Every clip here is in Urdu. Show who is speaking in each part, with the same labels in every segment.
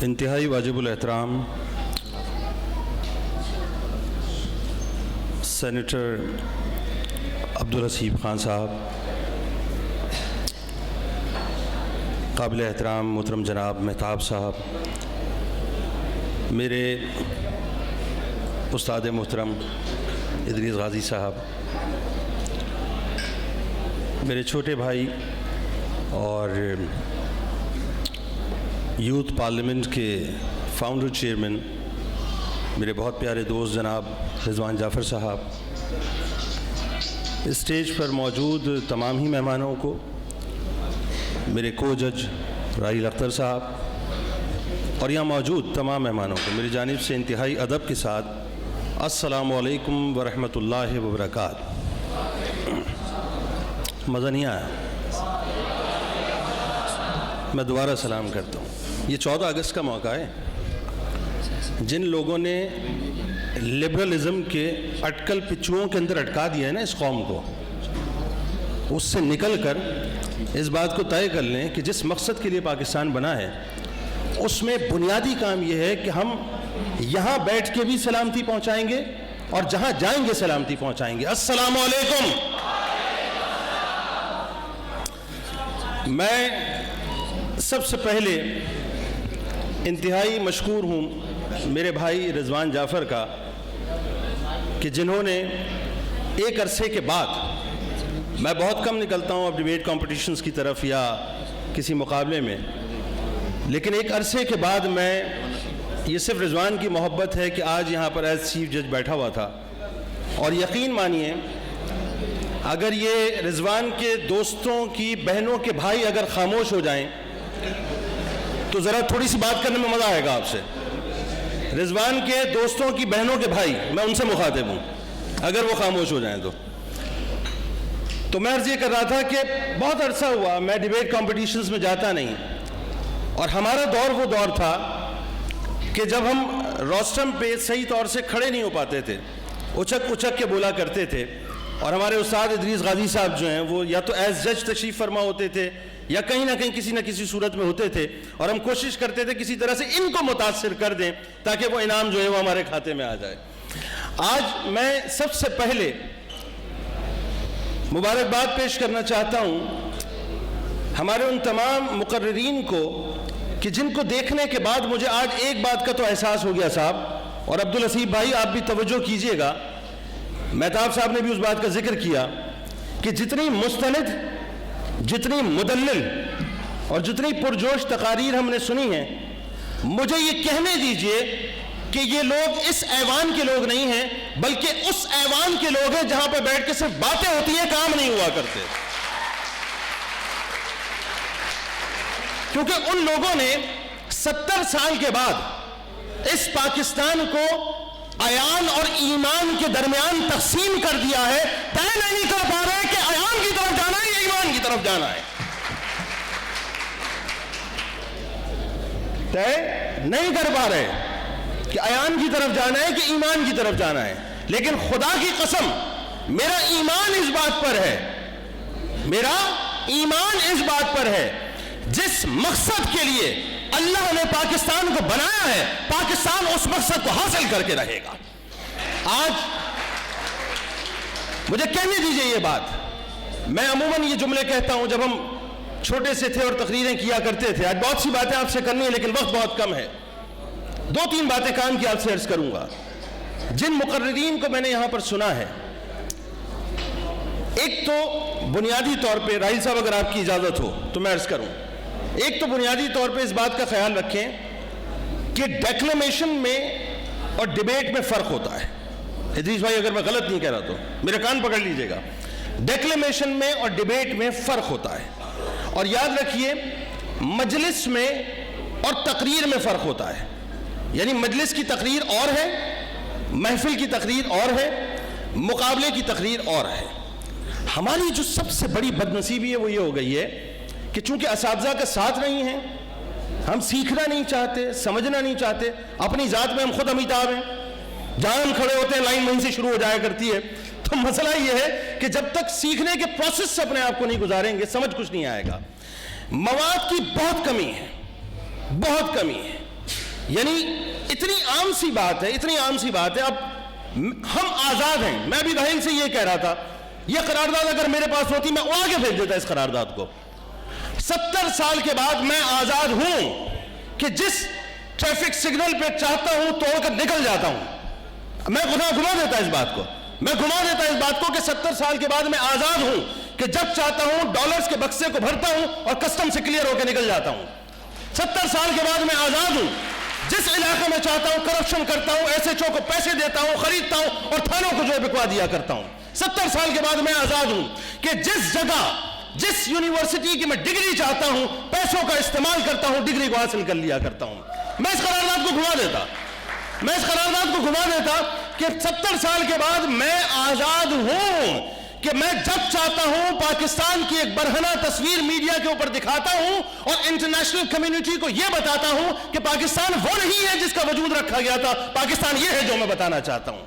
Speaker 1: انتہائی واجب الاحترام سینیٹر عبدالحسیب خان صاحب، قابل احترام محترم جناب مہتاب صاحب، میرے استاد محترم ادریس غازی صاحب، میرے چھوٹے بھائی اور یوتھ پارلیمنٹ کے فاؤنڈر چیئرمین میرے بہت پیارے دوست جناب رضوان جعفر صاحب، اسٹیج پر موجود تمام ہی مہمانوں کو، میرے کو جج راحیل اختر صاحب اور یہاں موجود تمام مہمانوں کو میری جانب سے انتہائی ادب کے ساتھ السلام علیکم ورحمۃ اللہ وبرکاتہ۔ مزہ نہیں آیا؟ میں دوبارہ سلام کرتا ہوں۔ یہ 14 اگست کا موقع ہے۔ جن لوگوں نے لبرلزم کے اٹکل پچوؤں کے اندر اٹکا دیا ہے نا اس قوم کو، اس سے نکل کر اس بات کو طے کر لیں کہ جس مقصد کے لیے پاکستان بنا ہے اس میں بنیادی کام یہ ہے کہ ہم یہاں بیٹھ کے بھی سلامتی پہنچائیں گے اور جہاں جائیں گے سلامتی پہنچائیں گے۔ السلام علیکم۔ میں سب سے پہلے انتہائی مشکور ہوں میرے بھائی رضوان جعفر کا کہ جنہوں نے ایک عرصے کے بعد، میں بہت کم نکلتا ہوں اب ڈیبیٹ کمپٹیشنز کی طرف یا کسی مقابلے میں، لیکن ایک عرصے کے بعد میں، یہ صرف رضوان کی محبت ہے کہ آج یہاں پر ایز چیف جج بیٹھا ہوا تھا، اور یقین مانیے اگر یہ رضوان کے دوستوں کی بہنوں کے بھائی اگر خاموش ہو جائیں تو ذرا تھوڑی سی بات کرنے میں مزہ آئے گا آپ سے۔ رضوان کے دوستوں کی بہنوں کے بھائی، میں ان سے مخاطب ہوں، اگر وہ خاموش ہو جائیں تو میں عرض یہ کر رہا تھا کہ بہت عرصہ ہوا میں ڈیبیٹ کمپٹیشنز میں جاتا نہیں، اور ہمارا دور وہ دور تھا کہ جب ہم روسٹم پہ صحیح طور سے کھڑے نہیں ہو پاتے تھے، اچک اچک کے بولا کرتے تھے، اور ہمارے استاد ادریس غازی صاحب جو ہیں وہ یا تو ایز جج تشریف فرما ہوتے تھے یا کہیں نہ کہیں کسی نہ کسی صورت میں ہوتے تھے، اور ہم کوشش کرتے تھے کسی طرح سے ان کو متاثر کر دیں تاکہ وہ انعام جو ہے وہ ہمارے کھاتے میں آ جائے۔ آج میں سب سے پہلے مبارکباد پیش کرنا چاہتا ہوں ہمارے ان تمام مقررین کو کہ جن کو دیکھنے کے بعد مجھے آج ایک بات کا تو احساس ہو گیا صاحب، اور عبدالحسیب بھائی آپ بھی توجہ کیجئے گا، مہتاب صاحب نے بھی اس بات کا ذکر کیا کہ جتنی مستند، جتنی مدلل اور جتنی پرجوش تقاریر ہم نے سنی ہیں، مجھے یہ کہنے دیجئے کہ یہ لوگ اس ایوان کے لوگ نہیں ہیں بلکہ اس ایوان کے لوگ ہیں جہاں پہ بیٹھ کے صرف باتیں ہوتی ہیں، کام نہیں ہوا کرتے، کیونکہ ان لوگوں نے 70 سال کے بعد اس پاکستان کو عیان اور ایمان کے درمیان تقسیم کر دیا ہے۔ طے نہیں کر پا رہے کہ عیان کی طرف جانا ہے یا ایمان کی طرف جانا ہے، طے نہیں کر پا رہے کہ عیان کی طرف جانا ہے کہ ایمان کی طرف جانا ہے، لیکن خدا کی قسم میرا ایمان اس بات پر ہے، میرا ایمان اس بات پر ہے جس مقصد کے لیے اللہ نے پاکستان کو بنایا ہے، پاکستان اس مقصد کو حاصل کر کے رہے گا۔ آج مجھے کہنے دیجئے یہ بات، میں عموماً یہ جملے کہتا ہوں جب ہم چھوٹے سے تھے اور تقریریں کیا کرتے تھے، آج بہت سی باتیں آپ سے کرنی ہیں لیکن وقت بہت کم ہے، 2-3 باتیں کام کی آپ سے عرض کروں گا۔ جن مقررین کو میں نے یہاں پر سنا ہے، ایک تو بنیادی طور پہ راحیل صاحب اگر آپ کی اجازت ہو تو میں عرض کروں، ایک تو بنیادی طور پہ اس بات کا خیال رکھیں کہ ڈیکلیمیشن میں اور ڈیبیٹ میں فرق ہوتا ہے۔ ادریس بھائی اگر میں غلط نہیں کہہ رہا تو میرے کان پکڑ لیجئے گا، ڈیکلیمیشن میں اور ڈیبیٹ میں فرق ہوتا ہے، اور یاد رکھیے مجلس میں اور تقریر میں فرق ہوتا ہے، یعنی مجلس کی تقریر اور ہے، محفل کی تقریر اور ہے، مقابلے کی تقریر اور ہے۔ ہماری جو سب سے بڑی بدنصیبی ہے وہ یہ ہو گئی ہے کہ چونکہ اساتذہ کا ساتھ نہیں ہے، ہم سیکھنا نہیں چاہتے، سمجھنا نہیں چاہتے، اپنی ذات میں ہم خود امیتاب ہیں، جہاں ہم کھڑے ہوتے ہیں لائن وہیں سے شروع ہو جایا کرتی ہے، تو مسئلہ یہ ہے کہ جب تک سیکھنے کے پروسیس سے اپنے آپ کو نہیں گزاریں گے سمجھ کچھ نہیں آئے گا۔ مواد کی بہت کمی ہے، بہت کمی ہے، یعنی اتنی عام سی بات ہے، اتنی عام سی بات ہے. اب ہم آزاد ہیں. میں بھی بہن سے یہ کہہ رہا تھا، یہ قرارداد اگر میرے پاس ہوتی میں اڑا کے بھیج دیتا اس قرارداد کو. 70 سال کے بعد میں آزاد ہوں کہ جس ٹریفک سگنل پہ چاہتا ہوں توڑ کر نکل جاتا ہوں. میں گھما دیتا اس بات کو، میں گھما دیتا اس بات کو کہ 70 سال کے بعد میں آزاد ہوں کہ جب چاہتا ہوں ڈالرز کے بکسے کو بھرتا ہوں اور کسٹم سے کلیئر ہو کے نکل جاتا ہوں. 70 سال کے بعد میں آزاد ہوں، جس علاقے میں چاہتا ہوں کرپشن کرتا ہوں، ایس ایچ او کو پیسے دیتا ہوں، خریدتا ہوں اور تھانوں کو جو بکوا دیا کرتا ہوں. 70 سال کے بعد میں آزاد ہوں کہ جس جگہ جس یونیورسٹی کی میں ڈگری چاہتا ہوں پیسوں کا استعمال کرتا ہوں، ڈگری کو حاصل کر لیا کرتا ہوں. میں اس قرارداد کو گھما دیتا، میں اس قرارداد کو گھما دیتا کہ 70 سال کے بعد میں آزاد ہوں کہ میں جب چاہتا ہوں پاکستان کی ایک برہنہ تصویر میڈیا کے اوپر دکھاتا ہوں اور انٹرنیشنل کمیونٹی کو یہ بتاتا ہوں کہ پاکستان وہ نہیں ہے جس کا وجود رکھا گیا تھا، پاکستان یہ ہے جو میں بتانا چاہتا ہوں.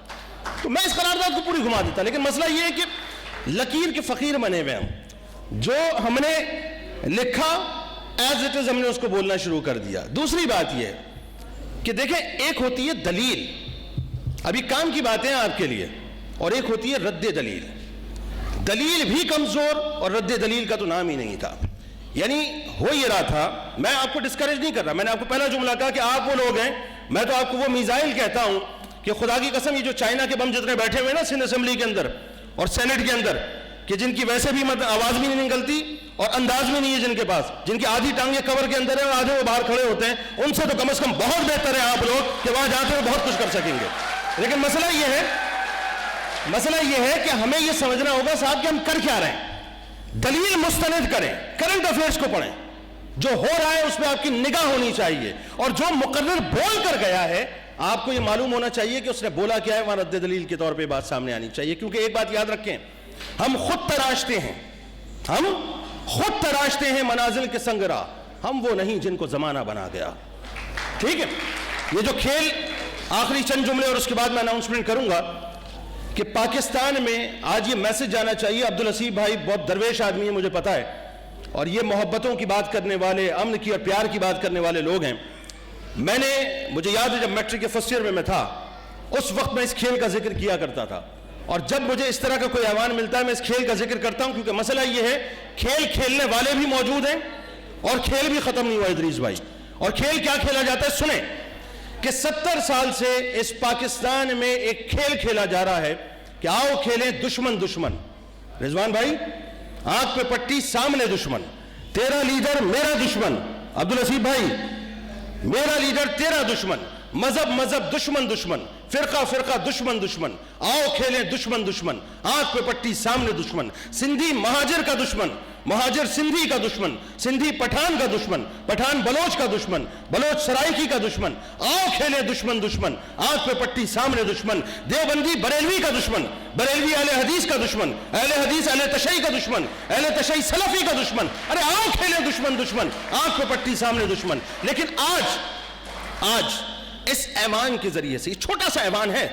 Speaker 1: تو میں اس قرارداد کو پوری گھما دیتا. لیکن مسئلہ یہ ہے کہ لکیر کے فقیر بنے ہوئے ہم، جو ہم نے لکھا ایز اٹ از ہم نے اس کو بولنا شروع کر دیا. دوسری بات یہ ہے کہ دیکھیں، ایک ہوتی ہے دلیل، ابھی کام کی باتیں ہیں آپ کے لیے، اور ایک ہوتی ہے رد دلیل. دلیل بھی کمزور اور رد دلیل کا تو نام ہی نہیں تھا. یعنی ہو یہ رہا تھا، میں آپ کو ڈسکریج نہیں کر رہا، میں نے آپ کو پہلا جملہ کہا کہ آپ وہ لوگ ہیں، میں تو آپ کو وہ میزائل کہتا ہوں کہ خدا کی قسم یہ جو چائنا کے بم جتنے بیٹھے ہوئے نا سندھ اسمبلی کے اندر اور سینٹ کے اندر، کہ جن کی ویسے بھی آواز بھی نہیں نکلتی اور انداز بھی نہیں ہے جن کے پاس، جن کی آدھی ٹانگیں کور کے اندر ہیں اور آدھے وہ باہر کھڑے ہوتے ہیں، ان سے تو کم از کم بہت بہتر ہے آپ لوگ کہ وہاں جاتے ہوئے بہت کچھ کر سکیں گے. لیکن مسئلہ یہ ہے کہ ہمیں یہ سمجھنا ہوگا صاحب کہ ہم کر کیا رہے ہیں. دلیل مستند کریں، کرنٹ افیئرس کو پڑھیں، جو ہو رہا ہے اس پہ آپ کی نگاہ ہونی چاہیے، اور جو مقرر بول کر گیا ہے آپ کو یہ معلوم ہونا چاہیے کہ اس نے بولا کیا ہے، وہاں رد دلیل کے طور پہ بات سامنے آنی چاہیے. کیونکہ ایک بات یاد رکھیں، ہم خود تراشتے ہیں منازل کے سنگراہ، ہم وہ نہیں جن کو زمانہ بنا گیا. ٹھیک ہے، یہ جو کھیل، آخری چند جملے اور اس کے بعد میں اناؤنسمنٹ کروں گا کہ پاکستان میں آج یہ میسج جانا چاہیے. عبدالحسیب بھائی بہت درویش آدمی ہے، مجھے پتا ہے، اور یہ محبتوں کی بات کرنے والے، امن کی اور پیار کی بات کرنے والے لوگ ہیں. مجھے یاد ہے جب میٹرک کے فرسٹ ایئر میں تھا، اس وقت میں اس کھیل کا ذکر کیا کرتا تھا، اور جب مجھے اس طرح کا کوئی ایوان ملتا ہے میں اس کھیل کا ذکر کرتا ہوں، کیونکہ مسئلہ یہ ہے کھیل کھیلنے والے بھی موجود ہیں اور کھیل بھی ختم نہیں ہوا ادریس بھائی. اور کھیل کیا کھیلا جاتا ہے سنیں، کہ 70 سال سے اس پاکستان میں ایک کھیل کھیلا جا رہا ہے کہ آؤ کھیلیں دشمن دشمن. رضوان بھائی، آنکھ پہ پٹی، سامنے دشمن، تیرا لیڈر میرا دشمن. عبدالحسیب بھائی، میرا لیڈر تیرا دشمن، مذہب مذہب دشمن دشمن، فرقہ فرقہ دشمن دشمن، آؤ کھیلیں دشمن دشمن، آنکھ پہ پٹی سامنے دشمن. سندھی مہاجر کا دشمن، مہاجر سندھی کا دشمن، سندھی پٹھان کا دشمن، پٹھان بلوچ کا دشمن، بلوچ سرائکی کا دشمن. آؤ کھیلیں دشمن دشمن، آنکھ پہ پٹی سامنے دشمن. دیوبندی بریلوی کا دشمن، بریلوی اہل حدیث کا دشمن، اہل حدیث اہل تشیع کا دشمن، اہل تشیع سلفی کا دشمن. ارے آؤ کھیلیں دشمن دشمن، آنکھ پہ پٹی سامنے دشمن. لیکن آج اس ایوان کے ذریعے سے، یہ چھوٹا سا ایوان ہے،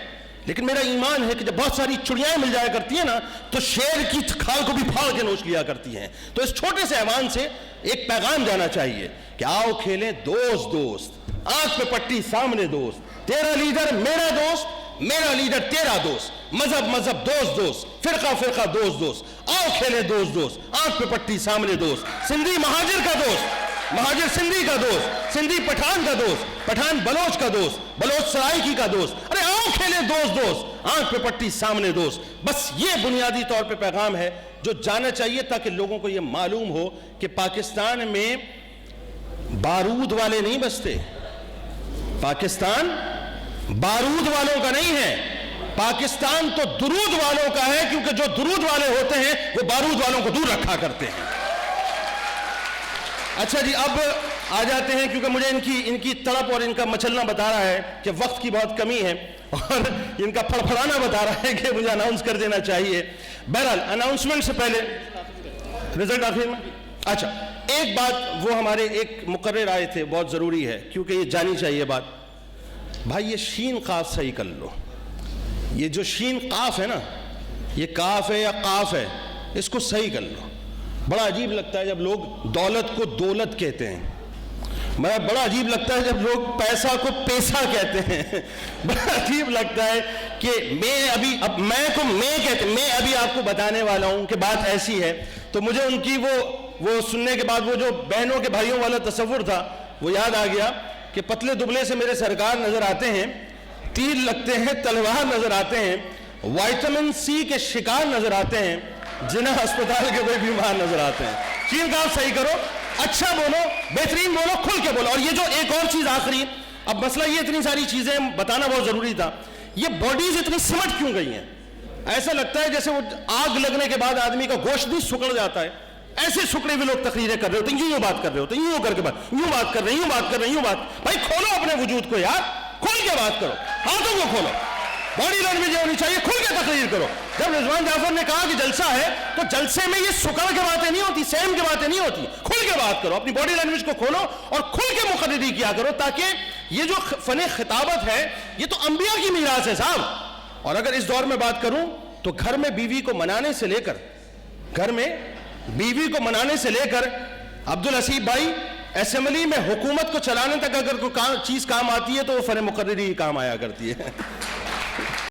Speaker 1: لیکن میرا ایمان ہے کہ جب بہت ساری چڑیاں مل جایا کرتی ہیں نا تو شیر کی کھال کو بھی پھاڑ کے نوچ لیا کرتی ہیں. تو اس چھوٹے سے ایوان سے ایک پیغام جانا چاہیے کہ آؤ کھیلیں دوست دوست، آنکھ پہ پٹی سامنے دوست، تیرا لیڈر میرا دوست، میرا لیڈر تیرا دوست، مذہب مذہب دوست دوست، فرقہ فرقہ دوست دوست. آؤ کھیلیں دوست دوست، آنکھ پہ پٹی سامنے دوست. سندھی مہاجر کا دوست، مہاجر سندھی کا دوست، سندھی پٹھان کا دوست، پٹھان بلوچ کا دوست، بلوچ سرائکی کا دوست. ارے آؤ کھیلیں دوست دوست، آنکھ پہ پٹی سامنے دوست. بس یہ بنیادی طور پہ پیغام ہے جو جانا چاہیے، تاکہ لوگوں کو یہ معلوم ہو کہ پاکستان میں بارود والے نہیں بستے، پاکستان بارود والوں کا نہیں ہے، پاکستان تو درود والوں کا ہے، کیونکہ جو درود والے ہوتے ہیں وہ بارود والوں کو دور رکھا کرتے ہیں. اچھا جی، اب آ جاتے ہیں، کیونکہ مجھے ان کی تڑپ اور ان کا مچلنا بتا رہا ہے کہ وقت کی بہت کمی ہے، اور ان کا پھڑپھڑانا بتا رہا ہے کہ مجھے اناؤنس کر دینا چاہیے. بہرحال اناؤنسمنٹ سے پہلے رزلٹ آخر میں. اچھا، ایک بات، وہ ہمارے ایک مقرر آئے تھے، بہت ضروری ہے کیونکہ یہ جانی چاہیے بات. بھائی یہ شین قاف صحیح کر لو. یہ جو شین قاف ہے نا، یہ کاف ہے یا قاف ہے، اس کو صحیح کر لو. بڑا عجیب لگتا ہے جب لوگ دولت کو دولت کہتے ہیں. بڑا عجیب لگتا ہے جب لوگ پیسہ کو پیسہ کہتے ہیں. بڑا عجیب لگتا ہے کہ میں ابھی آپ کو بتانے والا ہوں کہ بات ایسی ہے. تو مجھے ان کی وہ سننے کے بعد وہ جو بہنوں کے بھائیوں والا تصور تھا وہ یاد آ گیا کہ پتلے دبلے سے میرے سرکار نظر آتے ہیں, تیر لگتے ہیں, تلوار نظر آتے ہیں, وائٹامن سی کے شکار نظر آتے ہیں, جناح ہسپتال کے کوئی بیمار نظر آتے ہیں. چیز کا آپ صحیح کرو, اچھا بولو, بہترین بولو, کھل کے بولو. اور یہ جو ایک اور چیز آخری, اب مسئلہ یہ اتنی ساری چیزیں بتانا بہت ضروری تھا, یہ باڈیز اتنی سمٹ کیوں گئی ہیں؟ ایسا لگتا ہے جیسے وہ آگ لگنے کے بعد آدمی کا گوشت نہیں سکڑ جاتا ہے, ایسے سکڑے ہوئے لوگ تقریریں کر رہے ہوتے ہیں, یوں بات کر رہے ہوتے ہیں, یوں کر کے بات, یوں بات کر رہے ہیں, یوں بات کر رہے ہیں, یوں بات. بھائی کھولو اپنے وجود کو یار, کھول کے بات کرو, ہاتھوں کو کھولو, باڈی لینگویج ہونی چاہیے, کھل کے تقریر کرو. جب رضوان جعفر نے کہا کہ جلسہ ہے تو جلسے میں یہ سکڑ کے باتیں نہیں ہوتی, سیم کے باتیں نہیں ہوتی, کھل کے بات کرو, اپنی باڈی لینگویج کو کھولو اور کھل کے مقرری کیا کرو, تاکہ یہ جو فن خطابت ہے یہ تو انبیاء کی میراث ہے صاحب. اور اگر اس دور میں بات کروں تو گھر میں بیوی کو منانے سے لے کر عبدالحسیب بھائی اسمبلی میں حکومت کو چلانے تک اگر کوئی چیز کام آتی ہے تو وہ فن مقرری ہی کام آیا کرتی ہے.